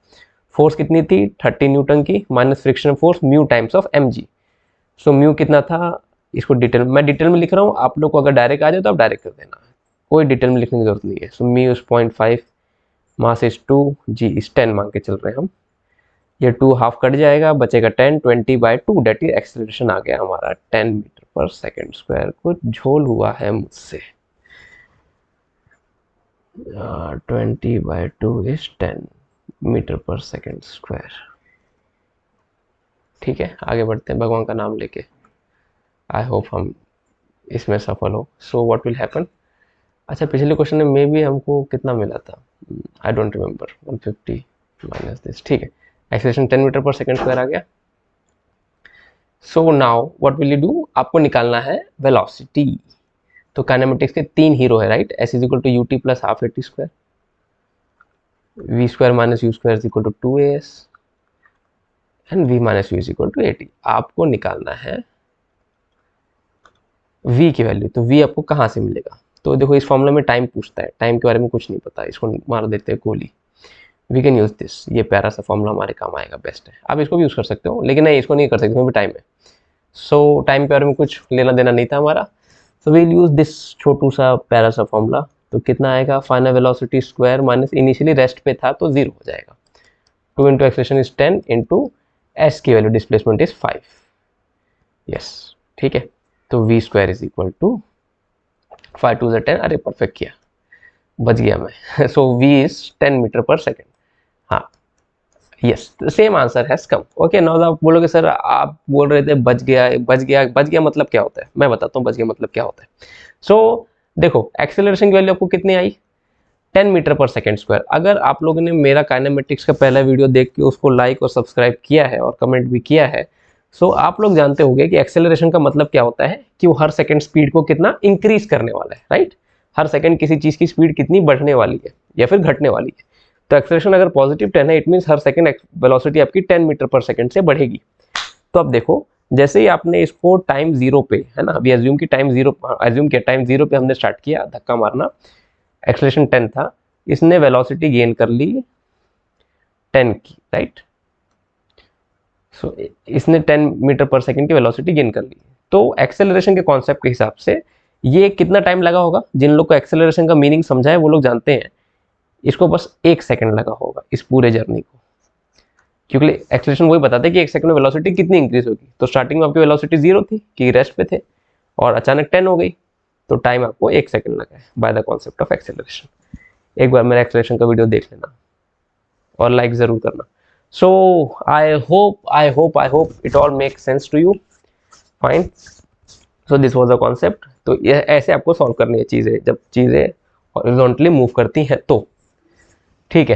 फोर्स कितनी थी 30 न्यूटन की minus friction force mu times of mg। So mu कितना था, इसको डिटेल मैं डिटेल में लिख रहा हूँ, आप लोग को अगर डायरेक्ट आ जाए तो आप डायरेक्ट कर देना, कोई डिटेल में लिखने की जरूरत नहीं है। So mu is 0.5, mass is 2, G is 10 मान के चल रहे हैं हम। ये 2 हाफ कट जाएगा, बचेगा 10, 20/2 डेट इज एक्सेलरेशन आ गया हमारा 10 मीटर पर सेकेंड स्क्वायर। कुछ झोल हुआ है मुझसे। 20/2 is 10 metre per second square. ठीक है, आगे बढ़ते हैं भगवान का नाम लेके। आई होप हम इसमें सफल हो। सो व्हाट विल हैपन। अच्छा, पिछले क्वेश्चन में मे भी हमको कितना मिला था, I don't remember, 150 minus this. ठीक है, acceleration 10 metre per second square आ गया। सो now what will you do, आपको निकालना है वेलोसिटी। तो काइनेमेटिक्स के 3 हीरो है, right. S is equal to U T plus half A T square, V square minus U square is equal to 2as and v minus U is equal to at। आपको निकालना है v की value. तो v आपको कहाँ से मिलेगा, तो देखो इस फॉर्मूला में टाइम पूछता है, टाइम के बारे में कुछ नहीं पता, इसको मार देते हैं गोली। वी कैन यूज दिस, ये प्यारा सा फॉर्मूला हमारे काम आएगा, बेस्ट है। आप इसको भी यूज कर सकते हो, लेकिन नहीं इसको नहीं कर सकते, इसमें भी टाइम है। सो टाइम के बारे में कुछ लेना देना नहीं था हमारा। सो वील यूज दिस छोटू सा प्यारा सा फॉर्मूला। तो कितना आएगा, final velocity square minus initially rest पे था तो 0 हो जाएगा। 2 into acceleration is 10 into S की वैल्यू डिस्प्लेसमेंट इज 5। यस, ठीक है। तो V square is equal to 5 2 10, अरे परफेक्ट किया, बच गया मैं। So V is 10 metre per second. हाँ, yes, same answer has come. Okay, now आप बोलोगे सर आप बोल रहे थे बच गया बच गया बच गया, मतलब क्या होता है, मैं बताता हूँ बच गया मतलब क्या होता है। सो देखो एक्सेलरेशन की वैल्यू आपको कितनी आई, 10 मीटर पर सेकेंड स्क्वायर। अगर आप लोगों ने मेरा काइनेमेटिक्स का पहला वीडियो देख के उसको लाइक और सब्सक्राइब किया है और कमेंट भी किया है, सो आप लोग जानते होंगे कि एक्सेलरेशन का मतलब क्या होता है, कि वो हर सेकंड स्पीड को कितना इंक्रीज करने वाला है, राइट। हर सेकंड किसी चीज की स्पीड कितनी बढ़ने वाली है या फिर घटने वाली है। तो एक्सेलरेशन अगर पॉजिटिव 10 है, it mean her second velocity आपकी 10 मीटर पर सेकंड से बढ़ेगी। तो अब देखो, जैसे ही आपने इसको टाइम 0 पे, है ना, अभी एज्यूम की टाइम 0, एज्यूम किया टाइम 0 पे हमने स्टार्ट किया धक्का मारना, एक्सेलरेशन 10 था, इसने वेलोसिटी गेन कर ली 10 की, राइट। सो इसने 10 मीटर पर सेकंड की वेलोसिटी गेन कर ली। तो एक्सेलरेशन के कॉन्सेप्ट के हिसाब से ये कितना टाइम लगा होगा, जिन लोग को एक्सेलरेशन का मीनिंग समझा है वो लोग जानते हैं, इसको बस 1 सेकंड लगा होगा इस पूरे जर्नी को, क्योंकि एक्सेलरेशन वही बताता है कि 1 सेकंड में वेलोसिटी कितनी इंक्रीज होगी। तो स्टार्टिंग में आपकी वेलोसिटी 0 थी कि रेस्ट पे थे, और अचानक 10 हो गई, तो टाइम आपको 1 सेकंड लगा है by the concept of acceleration. एक बार मेरा एक्सेलरेशन का वीडियो देख लेना और लाइक जरूर करना। So I hope it all make sense to you, fine. So this was the concept. तो ये ऐसे आपको सॉल्व करनी है चीजें, जब चीजें हॉरिजॉन्टली मूव करती हैं तो, ठीक है।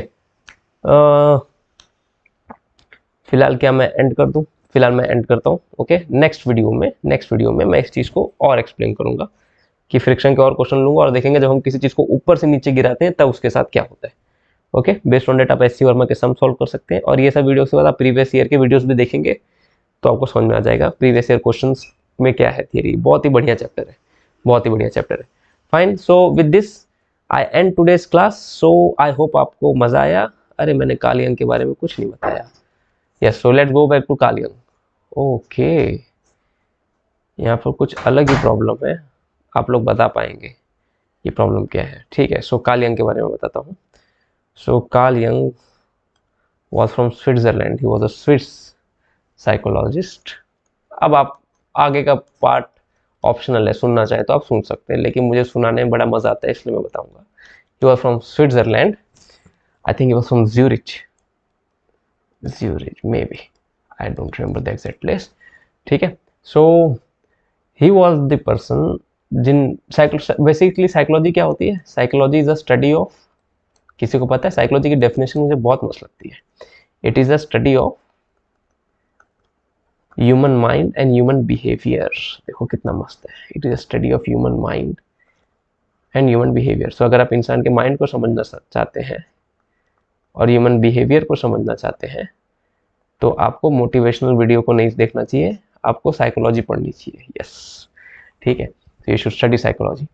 फिलहाल क्या मैं एंड कर दूं, फिलहाल मैं एंड करता हूं। ओके, नेक्स्ट वीडियो में मैं इस चीज को और एक्सप्लेन करूंगा कि फ्रिक्शन के और क्वेश्चन लूंगा, और देखेंगे जब हम किसी चीज को ऊपर से नीचे गिराते हैं तब उसके साथ क्या होता है। ओके, बेस्ड ऑन डेट आप एससी वर्मा के सम सॉल्व कर सकते हैं, और ये सब वीडियोस के बाद आप प्रीवियस ईयर के वीडियोस भी देखेंगे तो आपको समझ में आ जाएगा प्रीवियस ईयर क्वेश्चंस में क्या है थियरी। बहुत ही बढ़िया चैप्टर है, बहुत ही बढ़िया चैप्टर है। Fine, so with this I and today's class. So I hope आपको मजा आया। अरे मैंने कालियन के बारे में कुछ नहीं बताया। Yes, so let's go back to कालियन। ओके, यहाँ पर कुछ अलग ही प्रॉब्लम है, आप लोग बता पाएंगे ये प्रॉब्लम क्या है, ठीक है। सो कालियन के बारे में बताता हूँ। So Carl Jung was from Switzerland, he was a Swiss psychologist। अब आप आगे का पार्ट ऑप्शनल है, सुनना चाहे तो आप सुन सकते हैं, लेकिन मुझे सुनाने में बड़ा मजा आता है इसलिए मैं बताऊंगा। he was from Switzerland, I think he was from Zurich maybe, I don't remember the exact place, ठीक है। so he was the person जिन बेसिकली साइकोलॉजी क्या होती है, psychology is a study of, किसी को पता है साइकोलॉजी की डेफिनेशन मुझे बहुत मस्त लगती है, it is a study of human mind and human behaviour. देखो कितना मस्त है, it is a study of human mind and human behaviour. So अगर आप इंसान के माइंड को समझना चाहते हैं और ह्यूमन बिहेवियर को समझना चाहते हैं तो आपको मोटिवेशनल वीडियो को नहीं देखना चाहिए, आपको साइकोलॉजी पढ़नी चाहिए। यस, ठीक है, तो you should study psychology.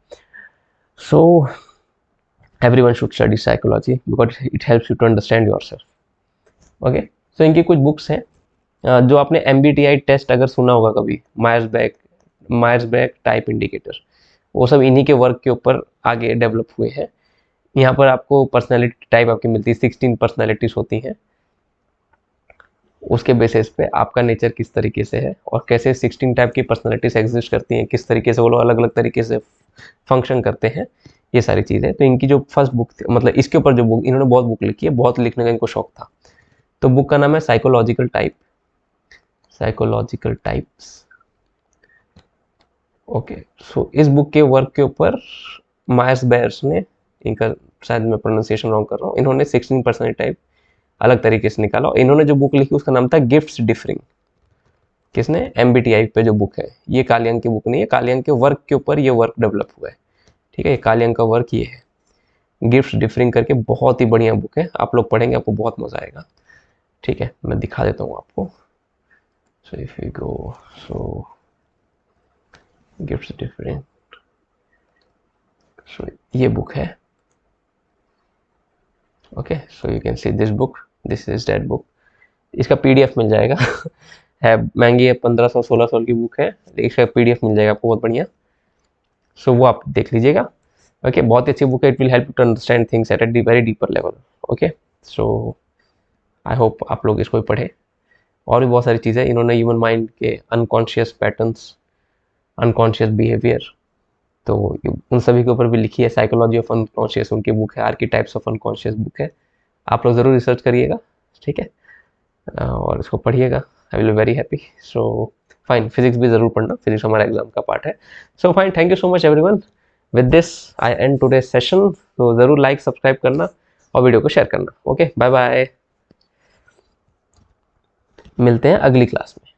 So everyone should study psychology because it helps you to understand yourself, okay, so इनकी कुछ बुक्स हैं जो आपने MBTI टेस्ट अगर सुना होगा कभी, मायर्स बैग टाइप इंडिकेटर, वो सब इन्हीं के वर्क के ऊपर आगे डेवलप हुए हैं। यहाँ पर आपको पर्सनैलिटी टाइप आपकी मिलती है, 16 पर्सनैलिटीज होती हैं। उसके बेसिस पे आपका नेचर किस तरीके से है और कैसे 16 टाइप की पर्सनैलिटीज एग्जिस्ट करती हैं, किस तरीके से वो लोग अलग अलग तरीके से फंक्शन करते हैं, ये सारी चीज़ें। तो इनकी जो फर्स्ट बुक थी, मतलब इसके ऊपर जो बुक, इन्होंने बहुत बुक लिखी है, बहुत लिखने का इनको शौक था। तो बुक का नाम है साइकोलॉजिकल टाइप्स। ओके, सो इस बुक के वर्क के ऊपर मायर्स बेयर्स ने, इनका शायद मैं प्रोनाउंसिएशन रॉन्ग कर रहा हूँ, इन्होंने 16 पर्सनैलिटी टाइप अलग तरीके से निकाला। और इन्होंने जो बुक लिखी उसका नाम था गिफ्ट्स डिफरिंग। किसने? MBTI पे जो बुक है, ये कालियंग की बुक नहीं है, कालियंग के वर्क के ऊपर ये वर्क डेवलप हुआ है। ठीक है, ये कालियंग का वर्क ये है, गिफ्ट्स डिफरिंग करके, बहुत ही बढ़िया बुक है, आप लोग पढ़ेंगे आपको बहुत मजा आएगा। ठीक है, मैं दिखा देता हूँ आपको। So if you go, so gifts differing, so ये बुक है। Okay, so you can see this book, this is that book. इसका PDF मिल जाएगा है महंगी है, 1500-1600 की बुक है, लेकिन इसका PDF मिल जाएगा आपको बहुत बढ़िया। सो वो आप देख लीजिएगा। ओके, बहुत ही अच्छी बुक है, it will help to understand things at a very deeper level. Okay, so I hope आप लोग इसको भी पढ़े। और भी बहुत सारी चीज़ें, इन्होंने ह्यूमन माइंड के अनकॉन्शियस पैटर्न्स, अनकॉन्शियस बिहेवियर, तो उन सभी के ऊपर भी लिखी है। साइकोलॉजी ऑफ अनकॉन्शियस उनकी बुक है, आर्कीटाइप्स ऑफ अनकॉन्शियस बुक है, आप लोग ज़रूर रिसर्च करिएगा। ठीक है, और इसको पढ़िएगा, I will be very happy. So fine, physics भी ज़रूर पढ़ना, फिजिक्स हमारा एग्जाम का पार्ट है। So fine, thank you so much everyone. With this I and today session. तो ज़रूर लाइक सब्सक्राइब करना और वीडियो को शेयर करना। ओके, बाय बाय, मिलते हैं अगली क्लास में।